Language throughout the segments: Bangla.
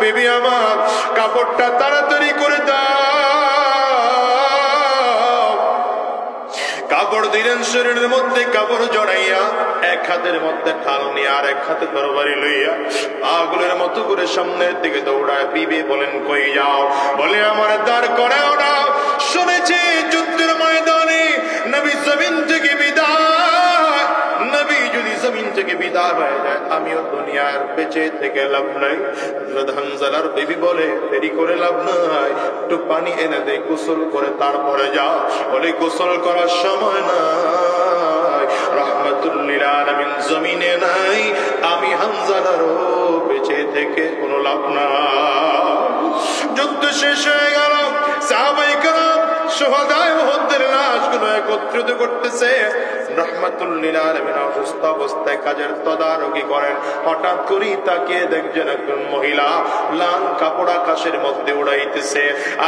বিবি আমার কাপড়টা তাড়াতাড়ি করে দাও। কাপড় দিলেন, শরীরের মধ্যে কাপড় জড়াইয়া এক হাতের মধ্যে ঢাল নিয়ে আর এক হাতে তরবারি লইয়া পাগলের মতো করে সামনের দিকে দৌড়ায়। বিবি বলেন কই যাও? বলে আমার দাঁড় করাও না। শুনেছি যুদ্ধের ময়দানে নবী জমিন থেকে বিদায়, নবী যদি জমিন থেকে বিদায় হয়ে যায় আমিও দুনিয়ার বেঁচে থেকে লাভ নাই। হযরত হানজালার বিবি বলে দেরি করে লাভ নাই, একটু পানি এনে দে, গোসল করে তারপরে যাও। বলে গোসল করার সময় নাই, রাহমাতুল লিল আলামিন জমিনে নাই, আমি হানজালারও বেঁচে থেকে কোনো লাভ নাই। যুদ্ধ শেষ হয়ে গেল, সাহাবায়ে কেরাম শুহাদায়ে উহুদের লাশগুলো একত্রিত করতেছে। রাহমাতুল লিল আলামিন অসুস্থ অবস্থায় কাজের তদারকি করেন। হঠাৎ করে তাকিয়ে দেখছেন একজন মহিলা লাল কাপড় আকাশের মধ্যে উড়াইতেছে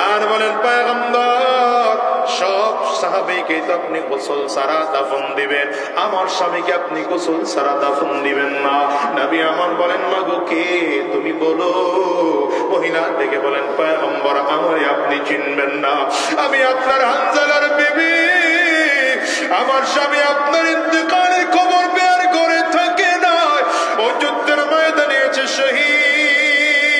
আর বলেন পয়গম্বর, সব সাহাবীকে তো আপনি গোসল ছাড়া দাফন দিবেন, আমার স্বামীকে আপনি গোসল ছাড়া দাফন দিবেন না। নবী আমার বলেন মাগো কে তুমি বলো। মহিলা দেখে বলেন পয়গম্বর, আমারে আপনি চিনবেন না, আমি আপনার হানজালার বিবি। আমার স্বামী আপনার ইন্তেকালের খবর বের করে থাকে না, ও যুদ্ধের ময়দানে আছে শহীদ।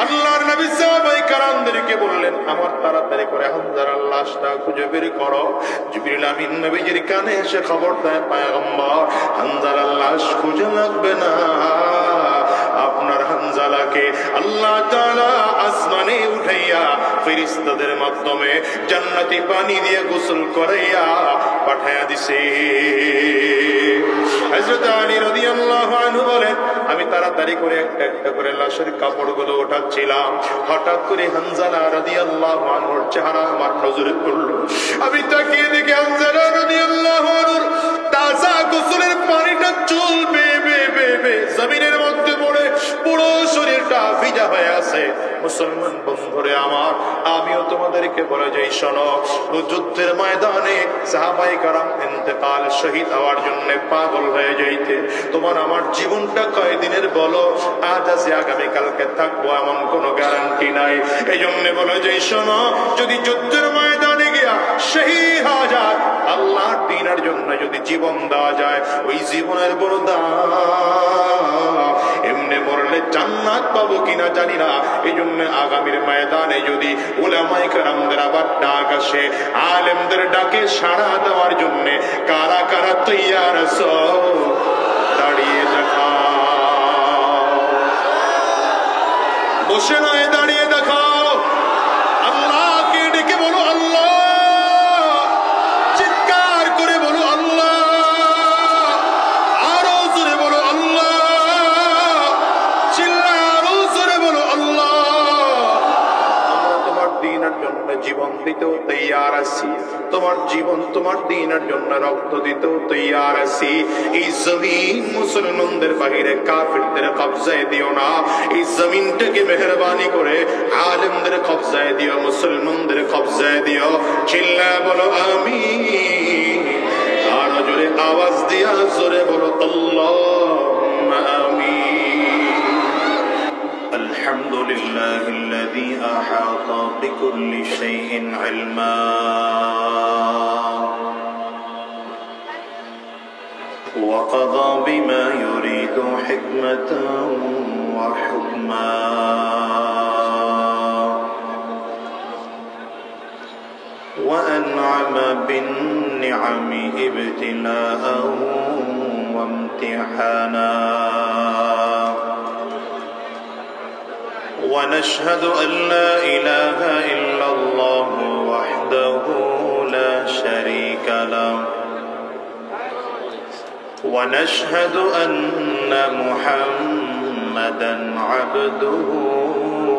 আল্লাহর নবী সাহাবায়ে কেরামদেরকে বললেন আমার তাড়াতাড়ি করে হানজালার লাশটা খুঁজে বের করো। জিবরিল আমিন নবীজির কানে এসে খবর দেয় পয়গম্বর, হানজালার লাশ খুঁজে লাগবে না, আপনার হানজালাকে আল্লাহ তাআলা আসমানে উঠাইয়া ফেরেশতাদের মাধ্যমে জান্নাতি পানি দিয়ে গোসল করাইয়া পাঠায়া দিছে। হযরত আলী রাদিয়াল্লাহু আনহু বলেন আমি তাড়াতাড়ি করে একটা একটা করে লাশের কাপড়গুলো ওঠাচ্ছিলাম, হঠাৎ করে হানজালা রাদিয়াল্লাহু আনহুর চেহারা আমার নজরে পড়লো। আমি তাকিয়ে দেখি হানজালা রাদিয়াল্লাহু আনহুর তাজা গোসলের পানিটা চুল বেয়ে বেয়ে বেয়ে বেয়ে জমিনের মধ্যে পড়ে পুরো শরীরটা ভিজা হয়ে আছে। মুসলমান বন্ধুরে আমার, আমিও তোমাদেরকে বলে যাই শোনো, যুদ্ধের ময়দানে সাহাবায়ে কেরাম ইন্তেকাল শহীদ হওয়ার জন্য পাগল হয়ে যাইতে। তোমার আমার জীবনটা কয়দিনের বলো, আজ আছে আগামীকালকে থাকবো এমন কোনো গ্যারান্টি নাই। এই জন্য বলে যাই শোনো, যদি যুদ্ধের ময়দানে গিয়া শহীদ হওয়া যায়, আল্লাহর দ্বীনের জন্য যদি জীবন দেওয়া যায়, ওই জীবনের বড় দাম। এমনি মরলে জান্নাত পাবো কিনা জানি না। এই জন্য আগামীর ময়দানে যদি উলামায়ে কেরামদের আবার ডাক আসে, আলেমদের ডাকে সাড়া দেওয়ার জন্য কারা কারা তৈয়ার আছো দাঁড়িয়ে দেখাও, বসে নয় দাঁড়িয়ে দেখাও। আল্লাহকে ডেকে বলো আল্লাহ, চিৎকার করে বলো আল্লাহ, আরো জোরে বলো আল্লাহ, চিল্লায় আরো জোরে বলো আল্লাহ। আমরা তোমার দ্বীনের জন্য জীবন দিতেও তৈয়ার আছি, তোমার জীবন তোমার দ্বীনের জন্য রক্ত দিতেও তৈয়ার আছি। এই জমিন মুসলমানদের বাহিরে কাফিরদের কবজায় দিও না, এই জমিনটাকে মেহেরবানি করে আলেমদের কবজায় দিও, মুসলমানদের কবজায় দিও। চিল্লায় বলো আমিন, আর জোরে আওয়াজ দিয়া জোরে বলো আল্লাহুম্মা আমিন। আলহামদুলিল্লাহিল্লাযী আহাতা বিকুল্লি শাইইন ইলমা وقضى بما يريد حكمة وحكما وأنعم بالنعم ابتلاء وامتحانا ونشهد أن لا إله إلا الله وحده لا شريك له ونشهد أن محمدا عبده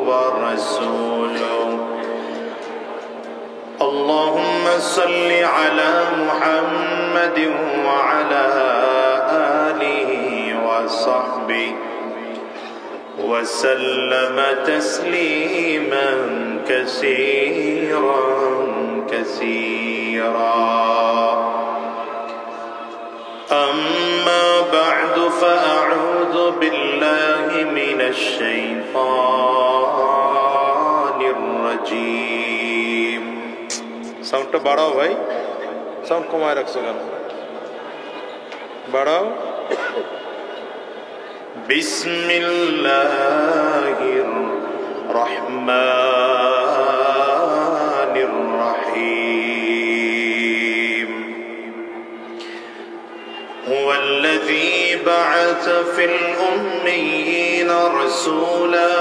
ورسوله اللهم صل على محمد وعلى آله وصحبه وسلم تسليما كثيرا كثيرا أما بعد بعد فأعوذ بالله من الشيطان الرجيم. সাউন্ডটা বাড়াও ভাই, সাউন্ড কমায় রাখছো কেন? বাড়াও. বিসমিল্লাহির রহমানির রহিম. হুয়াল্লাযী بعث في الأميين رسولا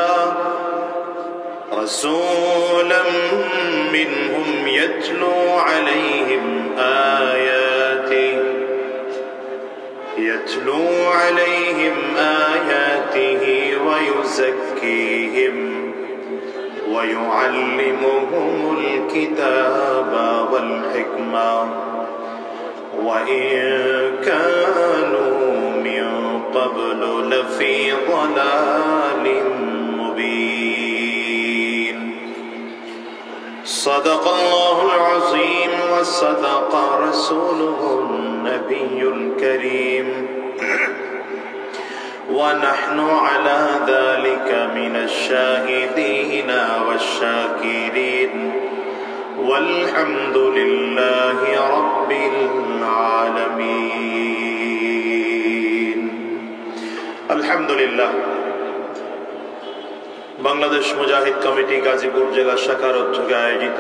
منهم يتلو عليهم آياته ويزكيهم ويعلمهم الكتاب والحكمة وإن كانوا من قبل لفي ضلال مبين. صدق الله العظيم وصدق رسوله النبي الكريم ونحن على ذلك من الشاهدين والشاكرين والحمد لله رب العالمين. الحمد لله. বাংলাদেশ মুজাহিদ কমিটি গাজীপুর জেলা শাখার উদ্যোগে আয়োজিত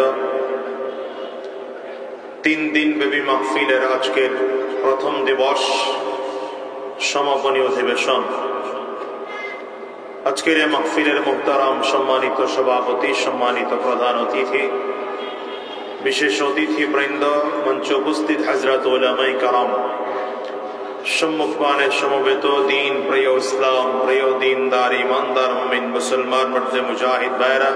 3 দিন ব্যাপী মাহফিলের আজকের প্রথম দিবস সমাপনী অধিবেশন. আজকের এই মাহফিলের মুহতারাম সম্মানিত সভাপতি, সম্মানিত প্রধান অতিথি, বিশেষ অতিথি বৃন্দ, মঞ্চে উপস্থিত হযরত উলামায়ে কেরাম, সম্মুখপানে সমবেত দিন প্রিয় ইসলাম প্রিয় দিনদার ইমানদার মুমিন মুসলমান মর্দে মুজাহিদ ভাইরা,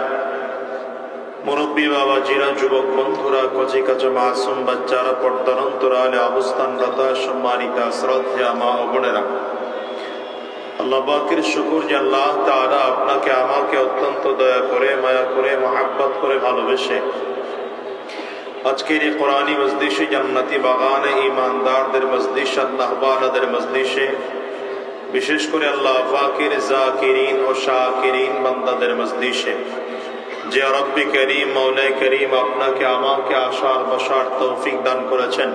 মুরব্বী বাবাজিরা, যুবক বন্ধুরা, কচি কাঁচা মাসুম বাচ্চারা, পর্দার অন্তরালে অবস্থানরত সম্মানিত শ্রদ্ধা মা ও বোনেরা, আল্লাহ পাকের শুকর যে আল্লাহ তাআলা আপনাকে আমাকে অত্যন্ত দয়া করে, মায়া করে, মহব্বত করে ভালোবেসে আজকের এই কোরআনী মজলিসে, জান্নাতি বাগানে, ঈমানদারদের মজলিসে, আল্লাহ ওয়ালাদের মজলিসে, বিশেষ করে আল্লাহ পাকের জাকিরিন ও শাকিরিন বান্দাদের মজলিসে যে রব্বি করিম, মওলাই করিম আপনাকে আমাকে আসার বসার তৌফিক দান করেছেন,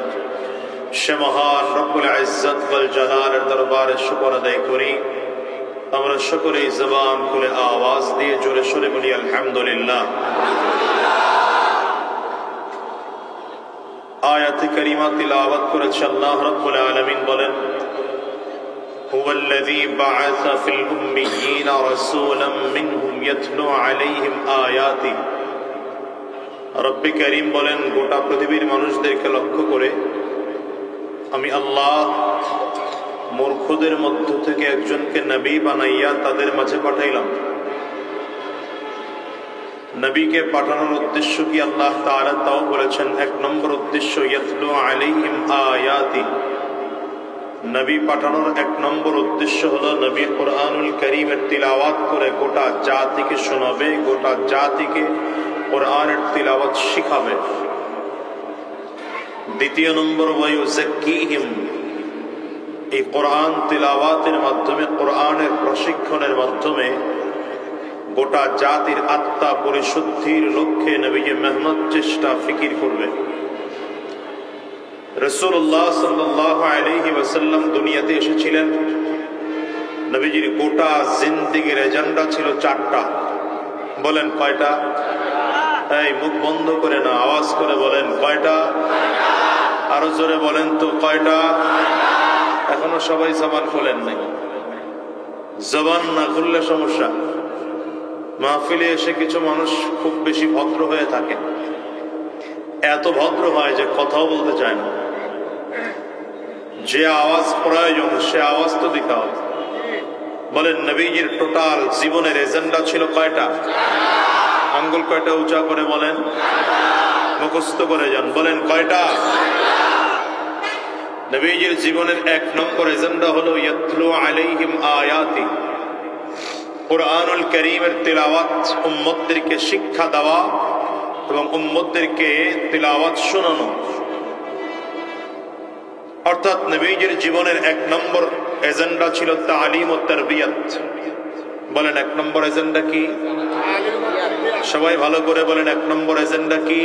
সে মহান রব্বুল ইজ্জত ওয়াল জালালের দরবারে শুকর আদায় করি। আমরা সকলেই জবান খুলে আওয়াজ দিয়ে জোরে সোরে বলি আলহামদুলিল্লাহ। আয়াতে কারিমা তিলাওয়াত করেছে আল্লাহ রাব্বুল আলামিন বলেন, হুয়াল্লাযী বা'আসা ফিল উম্মিয়্যিনা রাসূলাম মিনহুম ইয়াতলু আলাইহিম আয়াতি। রব্বি করিম বলেন, গোটা পৃথিবীর মানুষদেরকে লক্ষ্য করে আমি আল্লাহ মূর্খদের মধ্য থেকে একজনকে নবী বানাইয়া তাদের মাঝে পাঠাইলাম। নবীকে পাঠানোর উদ্দেশ্য কি আল্লাহ তাআলা তাও বলেছেন। 1 নম্বর উদ্দেশ্য ইয়াতলু আলাইহিম আয়াতি। নবী পাঠানোর 1 নম্বর উদ্দেশ্য হলো নবী কুরআনুল কারীমের তিলাওয়াত করে গোটা জাতিকে শোনাবে, গোটা জাতিকে কুরআনের তিলাওয়াত শিখাবে। 2 নম্বর ওয়ায়ুযাক্কিহিম। এই কুরআন তিলাওয়াতের মাধ্যমে, কুরআনের প্রশিক্ষণের মাধ্যমে গোটা জাতির আত্মা পরিশুদ্ধির লক্ষ্যে নবীজি মেহনত, চেষ্টা, ফিকির করবে। রাসূলুল্লাহ সাল্লাল্লাহু আলাইহি ওয়াসাল্লাম দুনিয়াতে এসেছিলেন, নবীজির গোটা জিন্দেগীর এজেন্ডা ছিল 4টা। বলেন কয়টা? এই মুখ বন্ধ করে না, আওয়াজ করে বলেন কয়টা? আরো জোরে বলেন তো কয়টা? এখনো সবাই জবান খোলেন নাই। জবান না খুললে সমস্যা। মাহফিলে এসে কিছু মানুষ খুব বেশি ভদ্র হয়ে থাকে, এত ভদ্র হয় যে কথাও বলতে চায় না। যে আওয়াজ প্রয়োজন সে আওয়াজ তো দিতে হবে। বলেন নবীজির টোটাল জীবনের এজেন্ডা ছিল কয়টা? আঙ্গুল কয়টা উঁচা করে বলেন, মুখস্থ করে যান, বলেন কয়টা? নবীজির জীবনের 1 নম্বর এজেন্ডা হলো ইয়াতলু আলাইহিম আয়াতি। কুরআনুল কারীমের তিলাওয়াত উম্মতদেরকে শিক্ষা দেওয়া এবং উম্মতদেরকে তিলাওয়াত শোনানো। অর্থাৎ নবীজির জীবনের 1 নম্বর এজেন্ডা ছিল তালিম ও তারবিয়াত। বলেন 1 নম্বর এজেন্ডা কি? সবাই ভালো করে বলেন 1 নম্বর এজেন্ডা কি?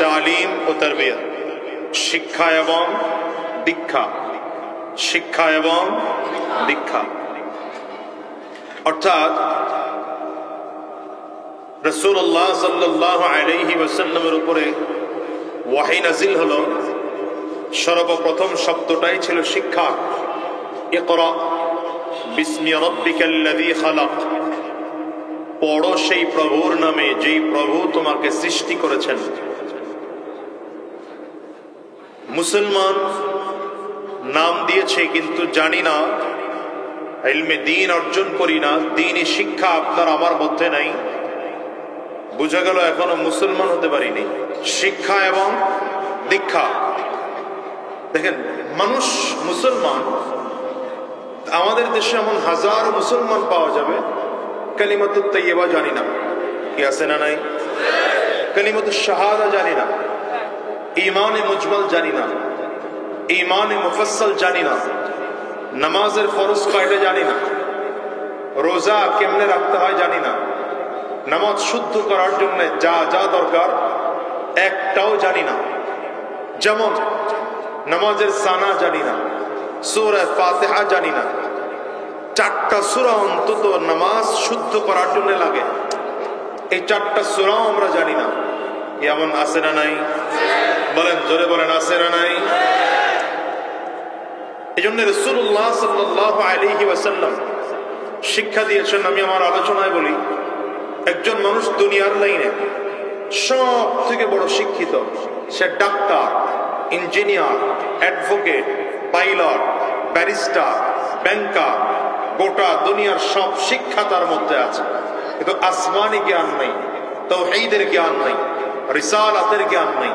তালিম ও তারবিয়াত, শিক্ষা এবং দীক্ষা, শিক্ষা এবং দীক্ষা। অর্থাৎ রাসূলুল্লাহ সাল্লাল্লাহু আলাইহি ওয়াসাল্লামের উপরে ওয়াহী নাযিল হলো, সর্বপ্রথম শব্দটাই ছিল শিক্ষা। ইকরা বিসমি রাব্বিকাল্লাযী খালাক, পড়ো সেই প্রভুর নামে যেই প্রভু তোমাকে সৃষ্টি করেছেন। মুসলমান নাম দিয়েছে কিন্তু জানি না, ইলমে দ্বীন অর্জন করি না, দ্বীনি শিক্ষা আপনার আমার মধ্যে নাই, বুঝা গেল এখনো মুসলমান হতে পারিনি। শিক্ষা এবং দীক্ষা। দেখেন, মানুষ মুসলমান, আমাদের দেশে এমন হাজার মুসলমান পাওয়া যাবে কালিমাতুত তাইয়্যিবা জানি না, কি আছে না নাই? কালিমাতুশ শাহাদা জানি না, ঈমানে মুজমাল জানি না, ঈমানে মুফাসসাল জানি না, নামাজের ফরজ কয়টা জানি না, রোজা কেমনে রাখতে হয় জানি না, নামাজ শুদ্ধ করার জন্য যা যা দরকার একটাও জানি না। যেমন নামাজের সানা জানি না, সূরা ফাতিহা জানি না। 4টা সূরা অন্তত নামাজ শুদ্ধ করার জন্য লাগে, এই 4টা সূরাও আমরা জানি না। এমন আছে না নাই? বলেন, জোরে বলেন, আছে না নাই? এই জন্য রাসূলুল্লাহ সাল্লাল্লাহু আলাইহি ওয়াসাল্লাম শিক্ষা দিয়েছেন। আমি আমার আলোচনায় বলি, একজন মানুষ দুনিয়ার লাইনে সব থেকে বড় শিক্ষিত, সে doctor, engineer, advocate, pilot, barrister, banker, গোটা দুনিয়ার সব শিক্ষা তার মধ্যে আছে, কিন্তু আসমানি জ্ঞান নেই, তাওহীদের জ্ঞান নেই, রিসালাতের জ্ঞান নেই।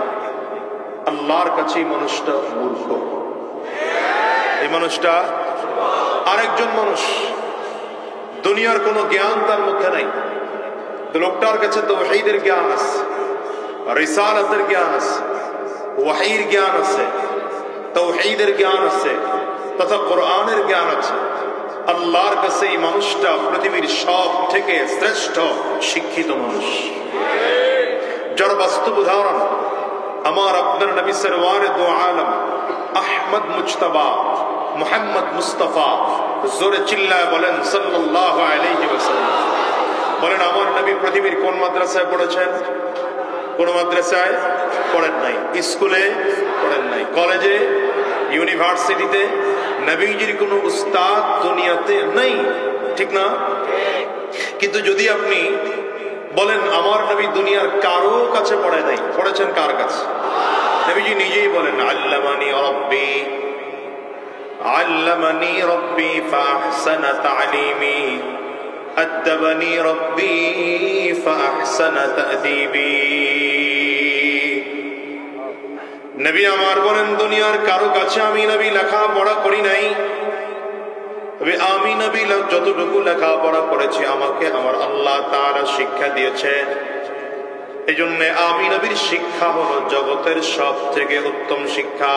আল্লাহর কাছে মানুষটা মূর্খ, এই মানুষটা। আরেকজন মানুষ দুনিয়ার কোনো জ্ঞান তার মধ্যে নাই, লোকটার কাছে তাওহীদের জ্ঞান আছে, রিসালাতের জ্ঞান আছে, ওয়াহীর জ্ঞান আছে, তাওহীদের জ্ঞান আছে, তথা কোরআনের জ্ঞান আছে। আল্লাহর কাছে এই মানুষটা পৃথিবীর সব থেকে শ্রেষ্ঠ শিক্ষিত মানুষ। যার বাস্তব উদাহরণ আমার আপনার নবী সরওয়ারে দো আলম আহমদ মুজতবা মুহাম্মদ মুস্তাফা, জোরে চিল্লায় বলেন সাল্লাল্লাহু আলাইহি ওয়াসাল্লাম। বলেন, আমার নবী পৃথিবীর কোন মাদ্রাসায় পড়েছেন? কোন মাদ্রাসায় পড়েন নাই, স্কুলে পড়েন নাই, কলেজে, ইউনিভার্সিটিতে নবীজির কোন উস্তাদ দুনিয়াতে নেই, ঠিক না? কিন্তু যদি আপনি বলেন আমার নবী দুনিয়ার কারো কাছে পড়ে নাই, পড়েছেন কার কাছে? নবীজি নিজেই বলেন, আল্লামানি রাব্বি, আল্লামানি রাব্বি ফাহসানা তা'লিমি, আদ্দাবানি রাব্বি ফাহসানা তা'দীবি। নবী আমার বলেন, দুনিয়ার কারো কাছে আমি নবী লেখাপড়া করি নাই, তবে আমি নবী যতটুকু লেখাপড়া করেছি আমাকে আমার আল্লাহ তাআলা শিক্ষা দিয়েছেন। এই জন্য আমি নবীর শিক্ষা হলো জগতের সব থেকে উত্তম শিক্ষা।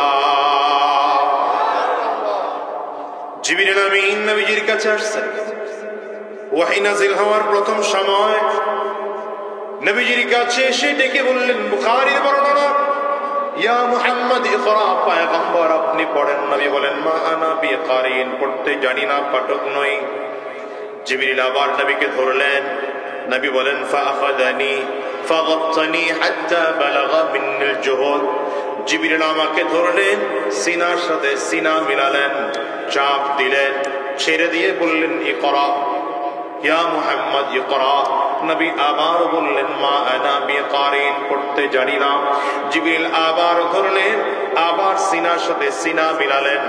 জিবরিল আমিন নবীজির কাছে আসছেন, ওয়াহী নাযিল হওয়ার প্রথম সময় নবীজির কাছে এসে ডেকে বললেন, বুখারীর বর্ণনা, ইয়া মুহাম্মদ ইকরা, পয়গম্বর আপনি পড়েন। নবী বলেন, মা আনা বিকারিন, পড়তে জানি না, পাঠক নই। জিবরিল আবার নবীকে ধরলেন, নবী বলেন, ফাআখাযানি ফাগাত্তানি হাত্তা বালাগা মিন্নিল জুহুদ। জিবরিল আমাকে ধরলেন, সিনার সাথে সিনা মিলালেন, চাপ দিলেন, ছেড়ে দিয়ে বললেন, ইকরা ইয়া মুহাম্মদ ইকরা। নবী আবার বললেন, মা আনা বিকারিন, পড়তে জানি না। জিবরিল আবার ধরলেন, আবার সিনার সাথে সিনা মিলালেন,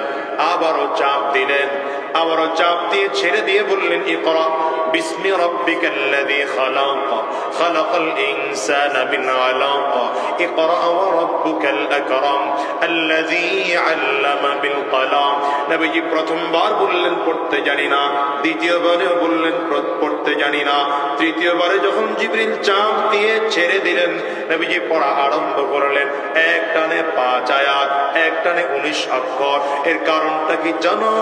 আবারও চাপ দিলেন, আবারও চাপ দিয়ে ছেড়ে দিয়ে বললেন, ইকরা। বিসমি রাব্বিকাল্লাযী খালাক খালাকাল ইনসানা মিন আলাক ইকরা ওয়া রাব্বুকাল আকরাম আল্লাযী আল্লামা বিল কলম। নবীজি প্রথমবার বললেন পড়তে জানি না, দ্বিতীয়বারে বললেন পড়তে জানি না, তৃতীয়বারে যখন জিবরিল চাপ দিয়ে ছেড়ে দিলেন নবীজি পড়া আরম্ভ করলেন। এক টানে 5 আয়াত, এক টানে 19 অক্ষর। এর কারণটা কি জানো?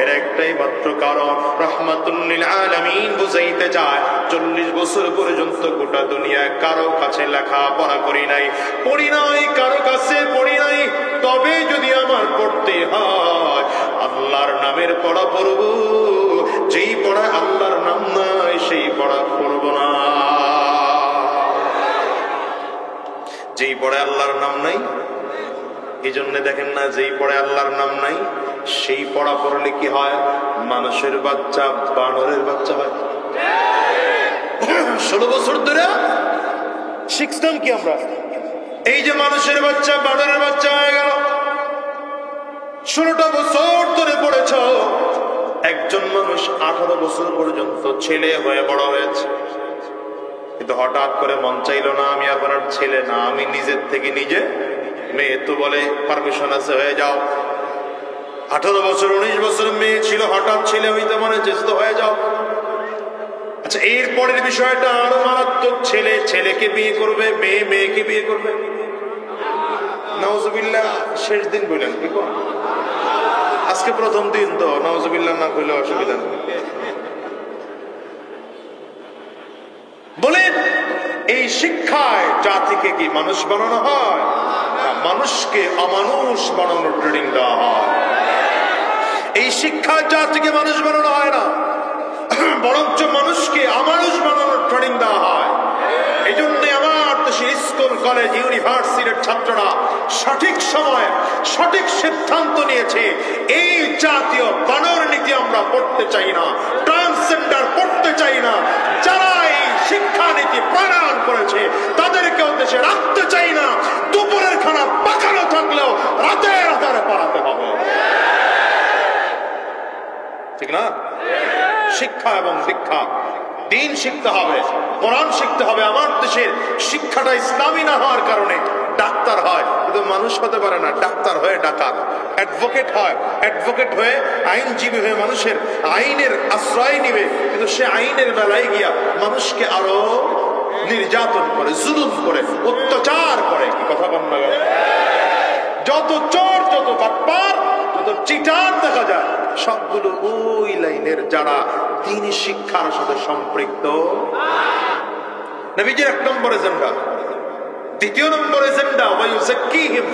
এর একটাই মাত্র কারণ, রাহমাতুল লিল আলামিন বুঝাইতে চায় 40 বছর পর্যন্ত গোটা দুনিয়ায় কারো কাছে লেখা পড়া করি নাই, পড়ি নাই, কারো কাছে পড়ি নাই। তবে যদি আমার পড়তে হয় আল্লাহর নামের পড়া পড়ব, যেই পড়ায় আল্লাহর নাম নাই সেই পড়া পড়ব না। যেই পড়ে আল্লাহর নাম নাই, এই জন্য দেখেন না, যেই পড়ে আল্লাহর নাম নাই সেই পড়া পড়লে কি হয়? মানুষের বাচ্চা বানরের বাচ্চা হয়। 16 বছর ধরে শিখতাম কি আমরা? এই যে মানুষের বাচ্চা বানরের বাচ্চা হয়ে গেল। 16টা বছর ধরে পড়েছ। একজন মানুষ 18 বছর পর্যন্ত ছেলে হয়ে বড় হয়েছে, কিন্তু হঠাৎ করে মন চাইল না আমি আপনার ছেলে না, আমি নিজের থেকে নিজে মেয়ে। তো বলে পারমিশন আছে, হয়ে যাও। 18 বছর 19 বছর মেয়ে ছিল, হঠাৎ ছেলে হইতে মনে চেষ্টা, হয়ে যাও। আচ্ছা, এরপরের বিষয়টা আরো মারাত্মক। ছেলে ছেলেকে বিয়ে করবে, মেয়ে মেয়েকে বিয়ে করবে। নাউজুবিল্লাহ। শেষ দিন বললেন কি কোন? আজকে প্রথম দিন তো, নাউজুবিল্লাহ না কইলে অসুবিধা নেই। বলেন, এই শিক্ষায় জাতিকে কি মানুষ বানানো হয়? মানুষকে অমানুষ বানানোর ট্রেনিং দেওয়া হয়। এই শিক্ষায় জাতিকে মানুষ বানানো হয় না, বরঞ্চ মানুষকে অমানুষ বানানোর ট্রেনিং দেওয়া হয়। এই জন্য আমার দেশের স্কুল কলেজ ইউনিভার্সিটির ছাত্ররা সঠিক সময় সঠিক সিদ্ধান্ত নিয়েছে, এই জাতীয় বানর নীতি আমরা পড়তে চাই না, ট্রান্সজেন্ডার পড়তে চাই না। যারা এই শিক্ষানীতি প্রণয়ন করেছে তাদেরকেও দেশে রাখতে চাই না। দুপুরের খানা পাকানো থাকলেও রাতে রাতে পালাতে হবে, ঠিক না? শিক্ষা এবং দীক্ষা, দিন শিখতে হবে, কোরআন শিখতে হবে। আমার দেশের শিক্ষাটা ইসলামী না হওয়ার কারণে ডাক্তার হয় কিন্তু মানুষ হতে পারে না, ডাক্তার হয়ে ডাকাত। অ্যাডভোকেট হয়, অ্যাডভোকেট হয়ে আইনজীবী হয়ে মানুষের আইনের আশ্রয় নিবে, কিন্তু সে আইনের বেলায় গিয়া মানুষকে আরো নির্যাতন করে, জুলুম করে, অত্যাচার করে। কি কথা বল না? যত চোর, যত বাটপার, যত চিটার দেখা যায় সবগুলো ওই লাইনের যারা দ্বীনি শিক্ষার সাথে সম্পৃক্ত। নবীজির 1 নম্বর এজেন্ডা। 2 নম্বর এজেন্ডা ওয়ায়ুযাক্কিহিম,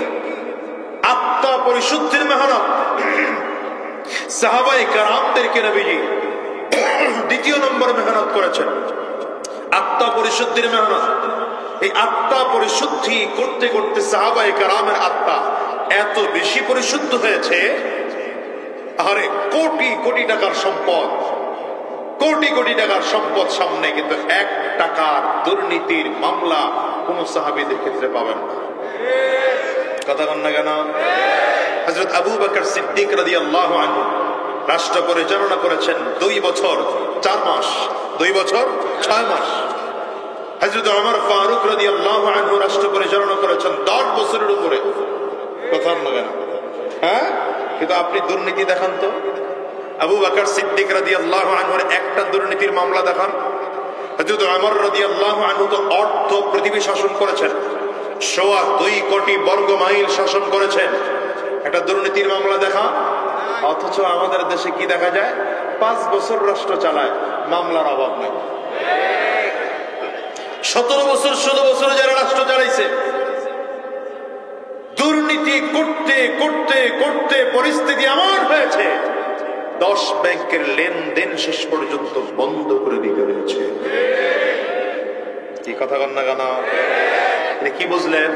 আত্মা পরিশুদ্ধির মেহনত। সাহাবায়ে কেরামদেরকে নবীজি 2 নম্বর মেহনত করেছেন, আত্মা পরিশুদ্ধির মেহনত। এই আত্মা পরিশুদ্ধি করতে করতে সাহাবায়ে কেরামের আত্মা এত বেশি পরিশুদ্ধ হয়েছে, আরে কোটি কোটি টাকার সম্পদ, কোটি কোটি টাকার সম্পদ সামনে, কিন্তু 1 টাকার দুর্নীতির মামলা কোন সাহাবীদের ক্ষেত্রে পাবেন না। কথা বল না কেন? হযরত আবু বকর সিদ্দিক রাদিয়াল্লাহু আনহু রাষ্ট্র পরিচালনা করেছেন 2 বছর 4 মাস, 2 বছর 6 মাস। হযরত ওমর ফারুক রাদিয়াল্লাহু আনহু রাষ্ট্র পরিচালনা করেছেন 10 বছরের উপরে। কথা বল না কেন? হ্যাঁ, কিন্তু আপনি দুর্নীতি দেখান তো। আবু বকর সিদ্দিক রাদিয়াল্লাহু আনহুর একটা দুর্নীতির মামলা দেখান। হযরত ওমর রাদিয়াল্লাহু আনহু তো অর্ধ পৃথিবী শাসন করেছেন, 2.25 কোটি বর্গ মাইল শাসন করেছেন, একটা দুর্নীতির মামলা দেখা। অথচ আমাদের দেশে কি দেখা যায়? 5 বছর রাষ্ট্র চালায়, মামলার অভাব নেই। 17 বছর 16 বছর যারা রাষ্ট্র চালাইছে, দুর্নীতি করতে করতে করতে পরিস্থিতি এমন হয়েছে 10 ব্যাংকের লেনদেন শেষ পর্যন্ত বন্ধ করে দিতে হয়েছে। কি কথা কন না কেন? কি বুঝলেন?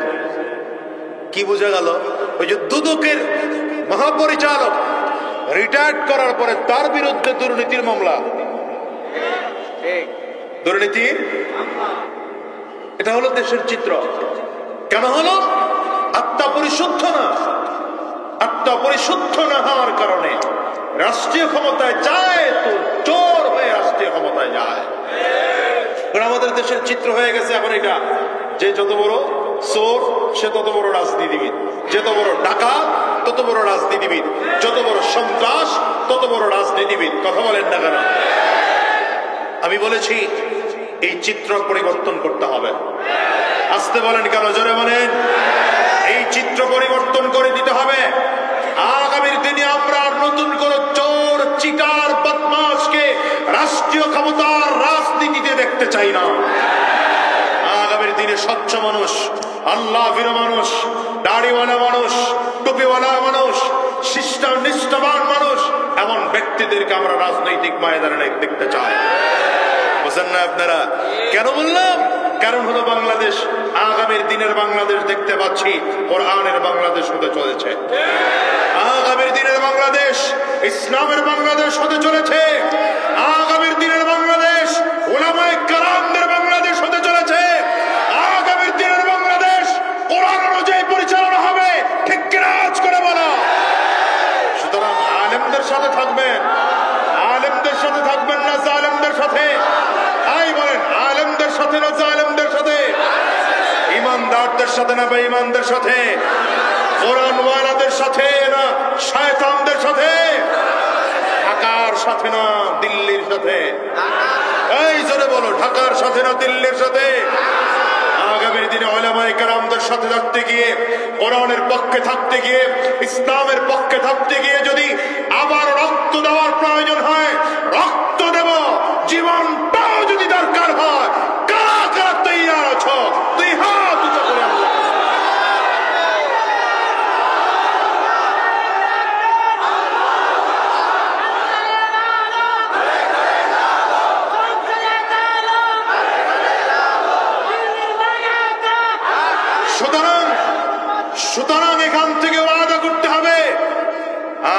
কি বুঝা গেল? ওই যে দুদকের মহাপরিচালক রিটায়ার্ড করার পরে তার বিরুদ্ধে দুর্নীতির মামলা, দুর্নীতির, এটা হলো দেশের চিত্র। কেন হলো? আত্মা পরিশুদ্ধ না। আত্মা পরিশুদ্ধ না হওয়ার কারণে রাষ্ট্রীয় ক্ষমতায় যায় তো চোর হয়ে বাংলাদেশের চিত্র হয়ে গেছে এখন এটা, যে যত বড় চোর সে তত বড় রাজনীতিবিদ, যত বড় ডাকাত তত বড় রাজনীতিবিদ, যত বড় সন্ত্রাস তত বড় রাজনীতিবিদ। কথা বলেন না কেন? আমি বলেছি এই চিত্র পরিবর্তন করতে হবে। আসতে বলেন কেন? জোরে বলেন। এই চিত্র পরিবর্তন করে দিতে হবে। আগামীর দিনে আমরা নতুন করে চোর, চিটার, বদমাশকে রাষ্ট্রীয় ক্ষমতার রাজনীতিতে দেখতে চাই না। আগামীর দিনে স্বচ্ছ মানুষ, আল্লাহ ভীরু মানুষ, দাড়িওয়ালা মানুষ, টুপিওয়ালা মানুষ, নিষ্ঠাবান মানুষ, এমন ব্যক্তিদেরকে আমরা রাজনৈতিক ময়দানে দেখতে চাই। বুঝেন না আপনারা? কেন বললাম? কারণ হলো বাংলাদেশ, আগামীর দিনের বাংলাদেশ দেখতে পাচ্ছি কোরআনের বাংলাদেশ হতে চলেছে। আগামীর দিনের বাংলাদেশ ইসলামের বাংলাদেশ হতে চলেছে। আগামীর দিনের বাংলাদেশ উলামায়ে কেরামদের বাংলাদেশ হতে চলেছে। আগামীর দিনের বাংলাদেশ কোরআন অনুযায়ী পরিচালনা হবে। ঠিক কিনা? আজ করে বলো। সুতরাং আলেমদের সাথে থাকবেন, আলেমদের সাথে থাকবেন না জালেমদের সাথে? তাই বলেন, আলেমদের সাথে না জালেমদের সাথে? ইমানদারদের সাথে না বেঈমানদের সাথে? কোরআনওয়ালাদের সাথে না শয়তানদের সাথে? ঢাকার সাথে না দিল্লির সাথে? এই জোরে বলো, ঢাকার সাথে না দিল্লির সাথে? আগামীর দিনে উলামায়ে কেরামদের সাথে থাকতে গিয়ে, কোরআনের পক্ষে থাকতে গিয়ে, ইসলামের পক্ষে থাকতে গিয়ে যদি আবার রক্ত দেওয়ার প্রয়োজন হয় রক্ত দেব, জীবনটাও যদি দরকার হয়। কারা কারা তৈয়ার আছো? তুই হাত উঁচু করে আল্লাহ। সুতরাং এখান থেকে ওয়াদা করতে হবে,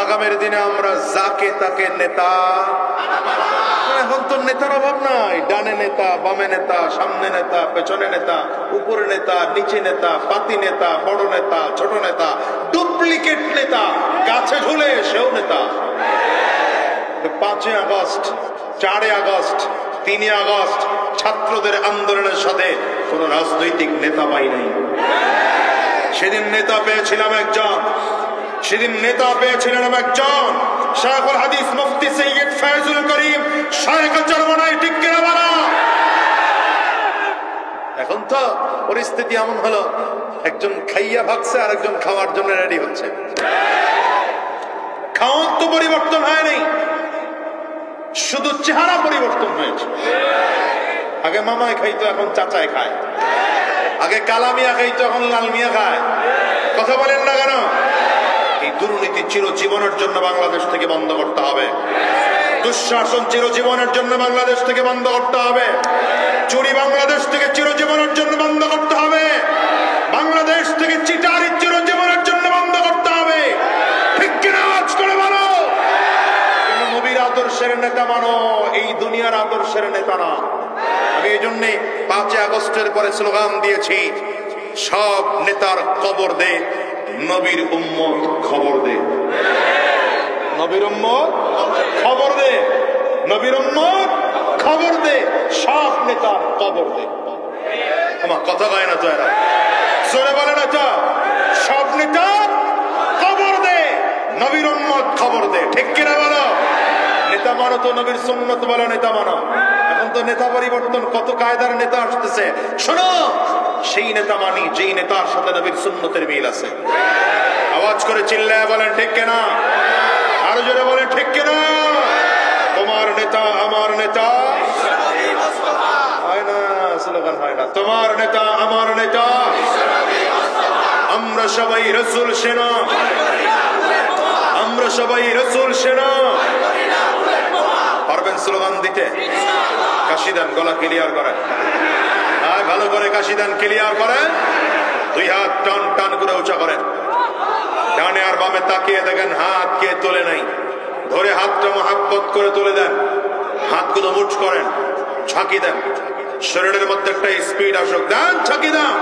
আগামীর দিনে আমরা যাকে তাকে নেতা, এখন তো নেতার অভাব নাই। ডানে নেতা, বামে নেতা, সামনে নেতা, পেছনে নেতা, উপরে নেতা, নিচে নেতা, পাতি নেতা, বড় নেতা, ছোট নেতা, ডুপ্লিকেট নেতা, গাছে ঝুলে সেও নেতা। 5 আগস্ট, 4 আগস্ট, 3 আগস্ট ছাত্রদের আন্দোলনের সাথে কোন রাজনৈতিক নেতা পাই নাই। সেদিন নেতা পেয়েছিলাম একজন, সেদিন নেতা পেয়েছিলাম একজন, শায়খুল হাদিস মুফতি সৈয়দ ফয়জুল করিম শায়খ চরমনাই। ঠিক কিনা বলা? এখন তো পরিস্থিতি এমন হলো, একজন খাইয়া ভাগছে আর একজন খাওয়ার জন্য রেডি হচ্ছে। খাওয়ার তো পরিবর্তন হয়নি, শুধু চেহারা পরিবর্তন হয়েছে। আগে মামায় খাইতো, এখন চাচায় খায়। আগে কালা মিয়া খাইতো, এখন লাল মিয়া খায়। কথা বলেন না কেন? এই দুর্নীতি চিরজীবনের জন্য বাংলাদেশ থেকে বন্ধ করতে হবে। দুঃশাসন চিরজীবনের জন্য বাংলাদেশ থেকে বন্ধ করতে হবে। চুরি বাংলাদেশ থেকে চিরজীবনের জন্য বন্ধ করতে হবে। বাংলাদেশ থেকে চিটারি চিরজীবনের জন্য বন্ধ করতে হবে। ঠিক কিনা? আজ করে বলো। নবীর আদর্শের নেতা মানো, এই দুনিয়ার আদর্শের নেতা না। আমি এই জন্যে 5 আগস্টের পরে স্লোগান দিয়েছি, সব নেতার কবর দে, নবীর উম্মত খবর দে। নবীর উম্মত খবর দে, নবীর উম্মত খবর দে, সব নেতার কবর দে। আমার কথা কয় না তো এরা? জোরে বলে না তো? সব নেতার খবর দে, নবীর উম্মত খবর দে। ঠিক কিনা বলো? নেতা মানো তো নবীর সুন্নত বলো, নেতা মানো। এখন তো নেতা পরিবর্তন, কত কায়দার নেতা আসতেছে। শোনো, সেই নেতা মানি যেই নেতার সাথে নবীর সুন্নতের মিল আছে। আওয়াজ করে চিল্লায় বলেন ঠিক কিনা? আরো জোরে বলেন ঠিক কিনা? তোমার নেতা আমার নেতা হয় না, স্লোগান হয় না। তোমার নেতা আমার নেতা, আমরা সবাই রাসূল সেনা, আমরা সবাই রাসূল সেনা। পারবেন স্লোগান দিতে? কাশি দেন, গলা ক্লিয়ার করেন। ভালো করে কাশি দেন, ক্লিয়ার করেন। 2 হাত টান টান করে উঁচা করেন। ডানে আর বামে তাকিয়ে দেখেন হাত কে তোলে নাই। ধরে হাতটা মহাব্বত করে তুলে দেন। হাতগুলো মুঠ করেন, ঝাঁকি দেন। শরীরের মধ্যে একটা স্পিড আসুক, দেন, ঝাঁকি দেন।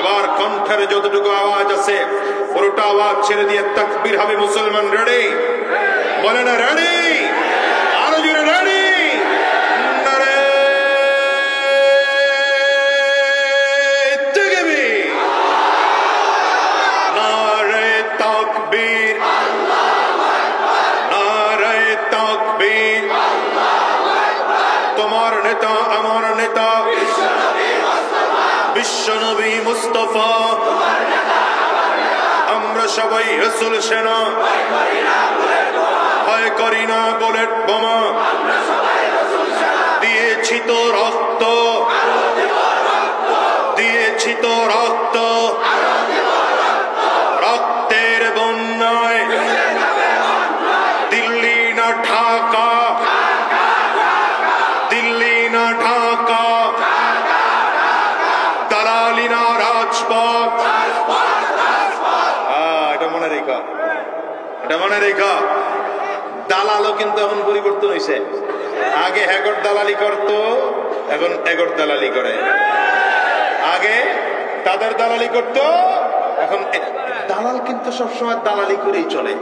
এবার কণ্ঠের যতটুকু আওয়াজ আছে পুরোটা আওয়াজ ছেড়ে দিয়ে তাকবীর হবে। মুসলমান রেডি? বলে না রেডি? আরো জোরে রেডি? নারে তোমার নেতা আমার নেতা বিশ্বনবী মুস্তাফা, আমরা সবাই রাসূল সেনা, ভয় করি না বুলেট বোমা, দিয়েছি তো রক্ত, দিয়েছি তো রক্ত, রক্তের বন্যায় দিল্লি না ঢাকা, দিল্লি না ঢাকা, দালালি না রাজপথ। এটা মনে রেখা, এটা মনে রেখা। দালালও কিন্তু এখন পরিবর্তন হয়েছে। আগে হেগর দালালি করতো, এখন এগর দালালি করে। আগে তাদের দালালি করতো, এখন দালাল কিন্তু সবসময় দালালি করেই চলে।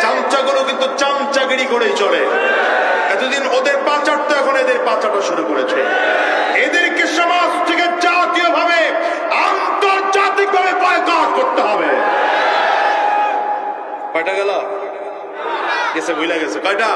চামচাগুলো কিন্তু চামচাগিরি করেই চলে। এতদিন ওদের পাচারটা, এখন এদের পাচারটা শুরু করেছে। এদেরকে সমাজ থেকে জাতীয় ভাবে আন্তর্জাতিক ভাবে বয়কট করতে হবে। কয়টা গেল? গেছে, ভুলে গেছে। কয়টা?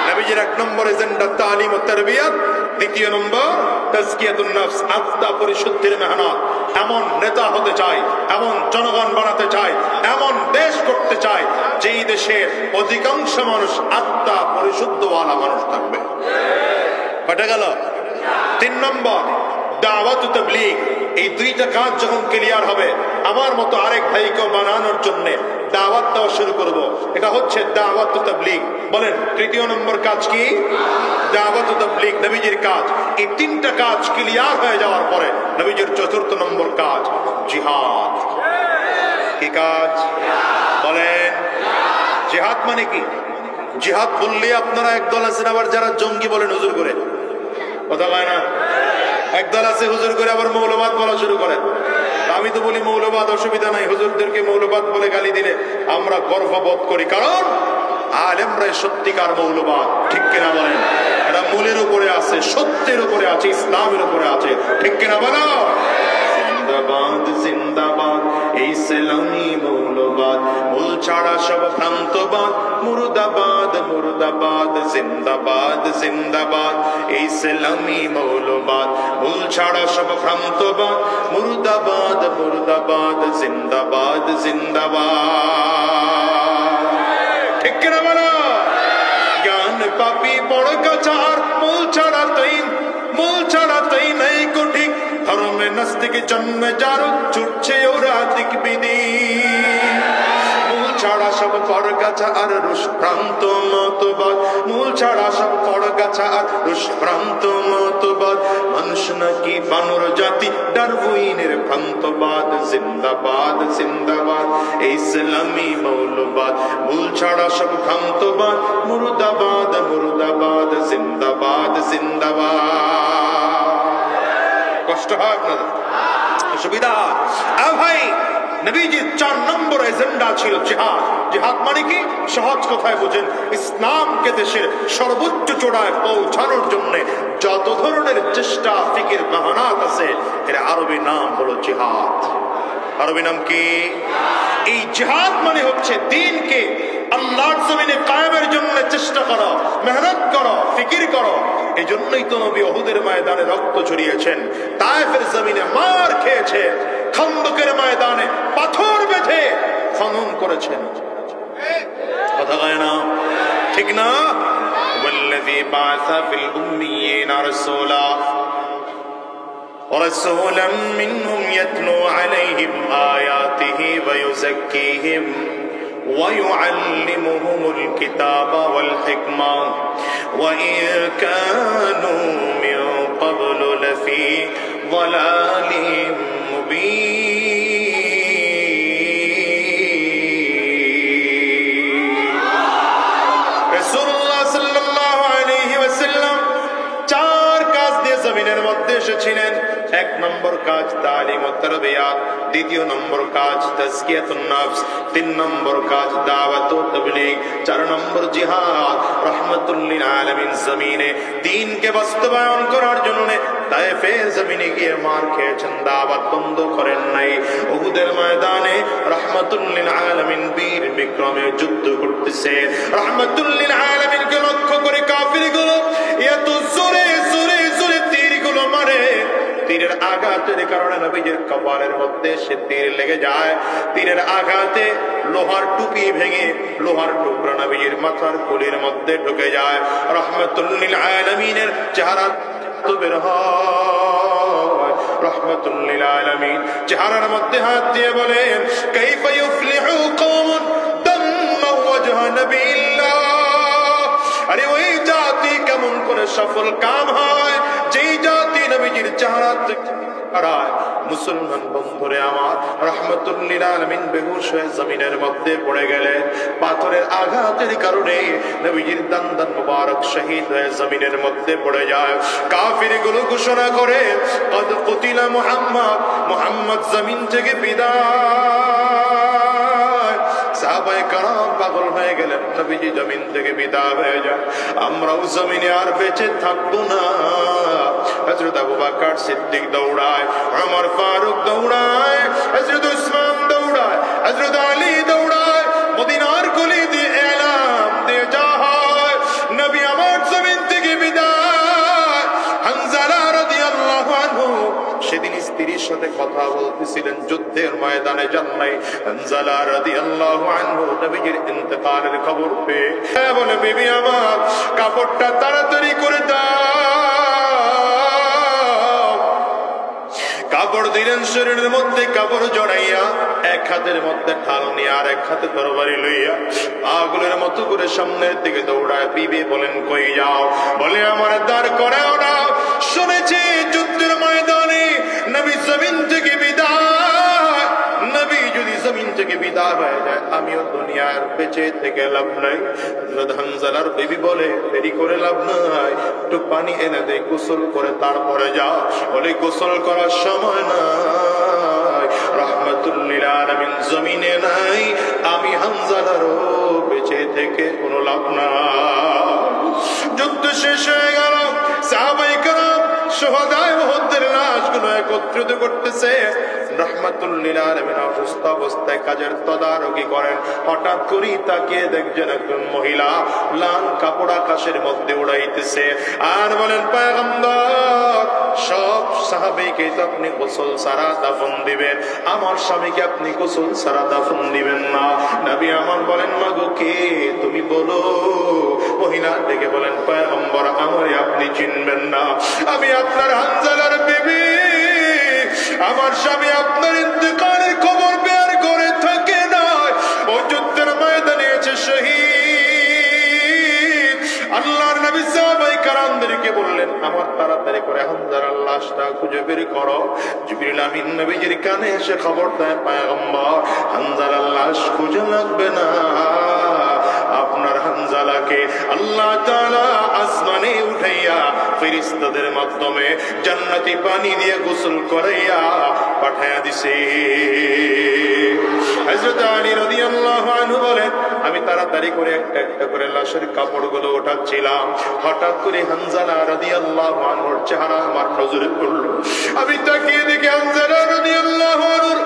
নবীজির 1 নম্বর এজেন্ডা তালিম ও তারবিয়াত, 2 নম্বর তাজকিয়াতুন নফস, আত্মা পরিশুদ্ধির মেহনত। এমন নেতা হতে চাই, এমন জনগণ বানাতে চাই, এমন দেশ করতে চাই যেই দেশের অধিকাংশ মানুষ আত্মা পরিশুদ্ধওয়ালা মানুষ থাকবে। কয়টা গেল? 3 নম্বর দাওয়াত ও তাবলীগ। এই 2টা কাজ যখন ক্লিয়ার হবে, আমার মতো আরেক ভাইকে বানানোর জন্য দাওয়াত দেওয়া শুরু করব। এটা হচ্ছে দাওয়াত ও তাবলীগ। বলেন 3 নম্বর কাজ কি? দাওয়াত ও তাবলীগ, নবীজির কাজ। এই 3টা কাজ ক্লিয়ার হয়ে যাওয়ার পরে নবীজির 4 নম্বর কাজ জিহাদ। কি কাজ? বলেন। জিহাদ মানে কি? জিহাদ বললে আপনারা একদল আছেন আবার যারা জঙ্গি বলেন হুজুর করে, কথা কয় না? একদল আছে হুজুর করে আবার মৌলবাদ বলা শুরু করে। আমি তো বলি মৌলবাদ অসুবিধা নাই, হুজুরদেরকে মৌলবাদ বলে গালি দিলে আমরা গর্ববোধ করি, কারণ আলেমরা সত্যিকার মৌলবাদ। ঠিক কিনা বলেন? এটা মূলের উপরে আছে, সত্যের উপরে আছে, ইসলামের উপরে আছে। ঠিক কিনা বলো? জিন্দাবাদ জিন্দাবাদ এই ইসলামী মৌলবাদ, মূল ছাড়া সব ভ্রান্তবাদ, মুর্দাবাদ মুর্দাবাদ জিন্দাবাদ জিন্দাবাদ এই ইসলামী মৌলবাদ, মূল ছাড়া সব ভ্রান্তবাদ, মুর্দাবাদ মুর্দাবাদ জিন্দাবাদ জিন্দাবাদ। ঠিক কিনা বলো? জ্ঞান পাপি বড় কাছার, মূল ছাড়া তাই নাই কঠিক, ধর্মে নাস্তিক জন্মে যার ছুটছে ওরা দিক বিধি, মূল ছাড়া সব পরগাছা আর রুষভ্রান্ত মতবাদ, মূল ছাড়া সব পরগাছা আর রুষভ্রান্ত মতবাদ, মানুষ নাকি বানর জাতি ডারউইনের ভ্রান্তবাদ, জিন্দাবাদ জিন্দাবাদ এই ইসলামী মৌলবাদ, মূল ছাড়া সব ভ্রান্তবাদ, মুর্দাবাদ মুর্দাবাদ জিন্দাবাদ জিন্দাবাদ। কষ্ট হয় আপনাদের? সুবিধা? ভাই, নবীজির 4 নম্বর এজেন্ডা ছিল জিহাদ। জিহাদ মানে কি? সহজ কথায় বুঝেন, ইসলামকে দেশের সর্বোচ্চ চূড়ায় পৌঁছানোর জন্য যত ধরনের চেষ্টা ফিকির বাহানাত আছে, এর আরবি নাম হলো জিহাদ। আরবি নাম কি? এই জিহাদ মানে হচ্ছে দ্বীনকে আল্লাহর জমিনে কায়েমের জন্য চেষ্টা করো, মেহনত করো, ফিকির করো। এই জন্যই তো নবী উহুদের ময়দানে রক্ত ঝরিয়েছেন, তায়েফের জমিনে মার খেয়েছে, খন্দকের ময়দানে পাথর বেঁধে খনন করেছেন। কথা কয় না? ঠিক না? ওয়াল্লাযী বা'আসা ফিল উম্মিয়িনা রাসূলান মিনহুম ইয়াতলু আলাইহিম আয়াতিহি ওয়া ইউযাক্কিহিম ওয়া ইউআল্লিমুহুমুল কিতাবা ওয়াল হিকমা ওয়া ইন কানূ মিন ক্বাবলু লাফি যালালিম মুবিন। রাসূলুল্লাহ সাল্লাল্লাহু আলাইহি ওয়াসাল্লাম 4 কাজ দিয়ে জমিনের মধ্যে এসেছিলেন। 1 নম্বর কাজ তালিম ও তারবিয়াত, 2 নম্বর কাজ তাজকিয়াতুন নফস, 3 নম্বর কাজ দাওয়াত ও তাবলীগ, 4 নম্বর জিহাদ। রাহমাতুল লিল আলামিন জমিনে দ্বীনকে বাস্তবায়ন করার জন্য তায়েফের জমিনে গিয়ে মার খেয়েছেন, দাওয়াত বন্ধ করেন নাই। উহুদের ময়দানে রাহমাতুল লিল আলামিন বীর বিক্রমে যুদ্ধ করতেছে। রাহমাতুল লিল আলামিনকে লক্ষ্য করে কাফিরগুলো এত জোরে আঘাতের কারণে নবীজির কপালের মধ্যে সে তীর লেগে যায়। তীরের আঘাতে লোহার টুপি ভেঙে লোহার টুকরা নবীজির মাথার খুলির মধ্যে ঢুকে যায়। রাহমাতুল লিল আলামিনের চেহারা তো বের হয়। রাহমাতুল লিল আলামিন চেহারার মধ্যে হাত দিয়ে বলেন, কাইফা ইউফলিহু কওমুন দাম্মা ওয়াজহা নবিয়্যিল্লাহ। আরে ওই জাতি কেমন করে সফল কাম হয় যেই জাতি নবীজির চেহারা হারায়। মুসলমান বন্ধুরে আমার, রাহমাতুল লিল আলামিন বেহুশ হয়ে জমিনের মধ্যে পড়ে গেলেন। পাথরের আঘাতের কারণে নবীজির দান মুবারক শহীদ হয়ে জমিনের মধ্যে পড়ে যায়। কাফিরগুলো ঘোষণা করে, কদ কুতিলা মুহাম্মদ, মুহাম্মদ জমিন থেকে বিদায়। সাহাবায়ে কেরাম পাগল হয়ে গেলেন, নবীজি জমিন থেকে বিদায় হয়ে যায়, আমরাও জমিনে আর বেঁচে থাকবো না। হযরত আবু বকর সিদ্দিক দৌড়ায়, ওমর ফারুক দৌড়ায়, হযরত উসমান দৌড়ায়, হযরত আলী দৌড়ায়। মদিনার গলি দিয়ে এলান দিয়ে যাওয়া হয়, নবী আমার জমিন থেকে বিদায়। হানজালা রাদিয়াল্লাহু আনহু সেদিন স্ত্রীর সাথে কথা বলতেছিলেন, যুদ্ধের ময়দানে যান নাই। হানজালা রাদিয়াল্লাহু আনহু নবীজির ইন্তেকালের খবর পেয়ে বলে, বিবি আমার কাপড়টা তাড়াতাড়ি করে দাও। কাপড় দিলেন, শরীরের মধ্যে কাপড় জড়াইয়া এক হাতের মধ্যে ঢাল নিয়ে আর এক হাতে তরবারি লইয়া পাগলের মতো করে সামনের দিকে দৌড়ায়। বিবি বলেন, কই যাও? বলে, আমার দাঁড় করাও না। শুনেছি যুদ্ধের ময়দানে নবী জমিন থেকে বিদায়। নবী যদি জমিন থেকে বিদায় হয়ে যায়, আমিও দুনিয়ার বেঁচে থেকে লাভ নাই। হযরত হানজালার বিবি বলে, দেরি করে লাভ নাই, একটু পানি এনে দে, গোসল করে তারপরে যাও। বলে, গোসল করার সময় নাই, রাহমাতুল লিল আলামিন জমিনে নাই, আমি হানজালারও বেঁচে থেকে কোনো লাভ নাই। যুদ্ধ শেষ হয়ে গেল। সাহাবায়ে কেরাম শুহাদায়ে উহুদের লাশগুলো একত্রিত করতেছে। রাহমাতুল লিল আলামিন অসুস্থ অবস্থায় কাজের তদারকি করেন। হঠাৎ করে তাকিয়ে দেখছেন একজন মহিলা লাল কাপড় আকাশের মধ্যে উড়াইতেছে আর বলেন, পয়গম্বর, সব সাহাবীকে তো আপনি গোসল ছাড়া দাফন দিবেন, আমার স্বামীকে আপনি গোসল ছাড়া দাফন দিবেন না। নবী আমার বলেন, মাগো কে তুমি বলো। মহিলা ডেকে বলেন, পয়গম্বর, আমারে আপনি চিনবেন না, আমি আপনার হানজালার বিবি। আমার স্বামী আপনার ইন্তেকালের খবর বের করে থাকে না, ও যুদ্ধের ময়দানে আছে শহীদ। আল্লাহর নবী সাহাবায়ে কেরামদেরকে বললেন, আমার তাড়াতাড়ি করে হানজালার লাশটা খুঁজে বের করো। জিবরিল আমিন নবীজির কানে এসে খবর দেয়, পয়গম্বর, হানজালার লাশ খুঁজে লাগবে না, আপনার হানজালাকে আল্লাহ তাআলা আসমানে উঠাইয়া ফেরেশতাদের মাধ্যমে জান্নাতি পানি দিয়ে গোসল করাইয়া পাঠায়া দিছে। হযরত আলী রাদিয়াল্লাহু আনহু বলেন, আমি তাড়াতাড়ি করে একটা একটা করে লাশের কাপড়গুলো ওঠাচ্ছিলাম। হঠাৎ করে হানজালা রাদিয়াল্লাহু আনহুর চেহারা আমার নজরে পড়ল। আমি তাকিয়ে দেখি হানজালা রাদিয়াল্লাহু আনহুর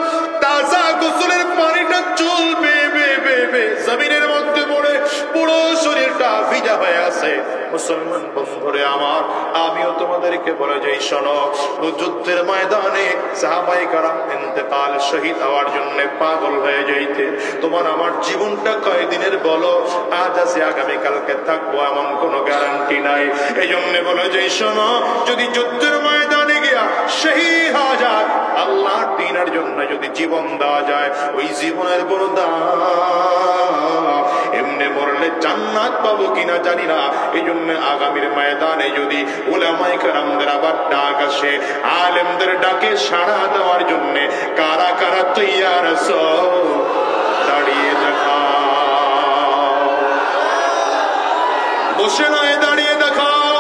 তাজা গোসলের পানিটা চুল বেয়ে বেয়ে বেয়ে বেয়ে জমিনের মধ্যে পড়ে পুরো শরীরটা ভিজা হয়ে আছে। মুসলমান বন্ধুরে আমার, আমিও তোমাদেরকে বলে যাই, শোনো, যুদ্ধের ময়দানে সাহাবায়ে কেরাম ইন্তেকাল শহীদ হওয়ার জন্য পাগল হয়ে যাইতে। তোমার আমার জীবনটা কয়দিনের বলো, আজ আছে আগামীকালকে থাকবো এমন কোনো গ্যারান্টি নাই। এই জন্য বলে যাই, শোনো, যদি যুদ্ধের ময়দানে গিয়া শহীদ হওয়া যায়, আল্লাহর দ্বীনের জন্য যদি জীবন দেওয়া যায়, ওই জীবনের বড় দাম। এমনি মরলে জান্নাত পাবো কিনা জানি না। এই জন্য আগামীর ময়দানে যদি উলামায়ে কেরামদের আবার ডাক আসে, আলেমদের ডাকে সাড়া দেওয়ার জন্য কারা কারা তৈয়ার আছো, দাঁড়িয়ে দেখাও। বসে নয়, দাঁড়িয়ে দেখাও।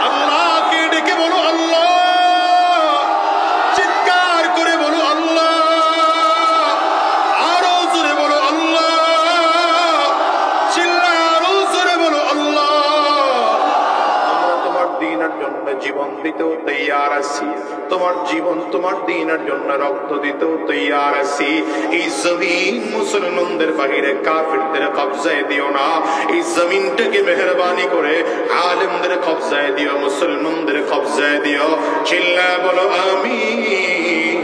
আল্লাহকে ডেকে বলো, আল্লাহ। চিৎকার করে বলো, আল্লাহ। আরো জোরে বলো, আল্লাহ। চিল্লায় আরো জোরে বলো, আল্লাহ। আমরা তোমার দ্বীনের জন্য জীবন দিতেও তৈয়ার আছি, তোমার জীবন তোমার দ্বীনের জন্য রক্ত দিতেও তৈয়ার আছি। এই জমিন মুসলমানদের বাহিরে কাফিরদের কবজায় দিও না, এই জমিনটাকে মেহেরবানি করে আলেমদের কবজায় দিও, মুসলমানদের কবজায় দিও। চিল্লায় বলো আমিন।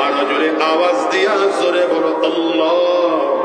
আর জোরে আওয়াজ দিয়া জোরে বলো আল্লাহ।